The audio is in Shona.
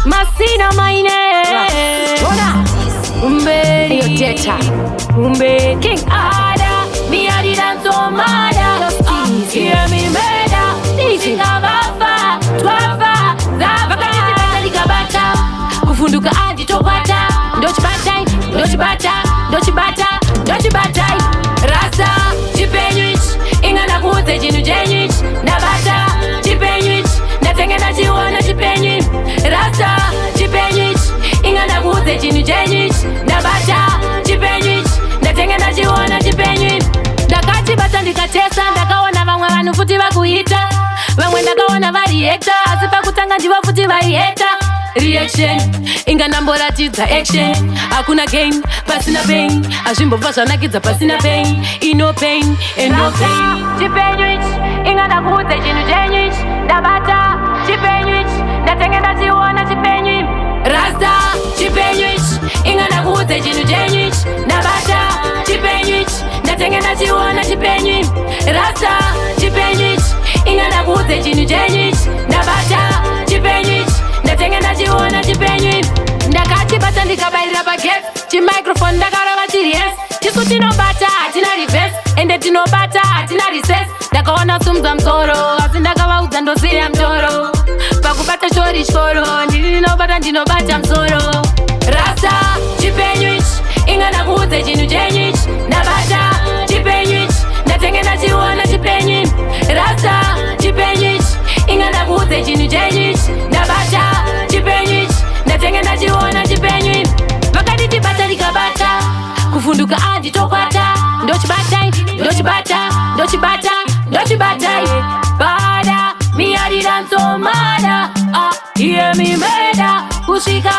Masina maine Chona Umbe Yo Deta Umbe King Ada Mi adi danso mada Hear me meda Nisi ngavafa Twafa Zava Kanisi bata likabata Kufunduka adi topata Ndochibata Ndochibata Ndochibata Ndochibata Rasa Chipenyuich Ingana kuze jinu jenyuich Nabata Chipenyuich Natengena chiwana chipenyuich Rasa Chipenyuich Ingana kuze jinu jenyuich Nabata Chipenyuich Natengena chiwana chipenyuich Ndakachibata ndikatesa ndakaona vamwe vanhu futi vakuita vamwe ndakaona varieta asi pakutanga ndivo futi varieta reaction inganamboratidza action hakuna gain pasina pain azvimbobva zvanakidza pasina pain ino pain and no pain chipenyuich ingandakudze chinhu chenyuich ndabata chipenyuich ndatenge ndachiona chipenyuich rasta chipenyuich ingandakudze chinhu chenyuich ndabata chipenyuich ndatenge ndachiona chipenyuich rasta chipenyuich ingandakudze chinhu chenyuich ndabata chipenyuich ndatenge ndachiona chipenyuich ndakachibata ndikabairira pagesi chimicrophone ndakarava chiri yes chisu tinobata hatina reverse ende tinobata hatina recess ndakaona sumudza musoro asi ndakavaudza ndosiya mutoro pakubata shori shoro ndinobata musoro rasta chipenyuich ingandakudze chinhu chenyuich ndabata chipenyuich ndatenge ndachiona chipenyuich rasta chipenyuich ingandakudze chinhu chenyuich ndabata chipenyuich ndatenge ndachiona chipenyuich vakanditibata likabata kufunduka anditokwata ndochibatai bada miadidanso mada hear me meda kusvika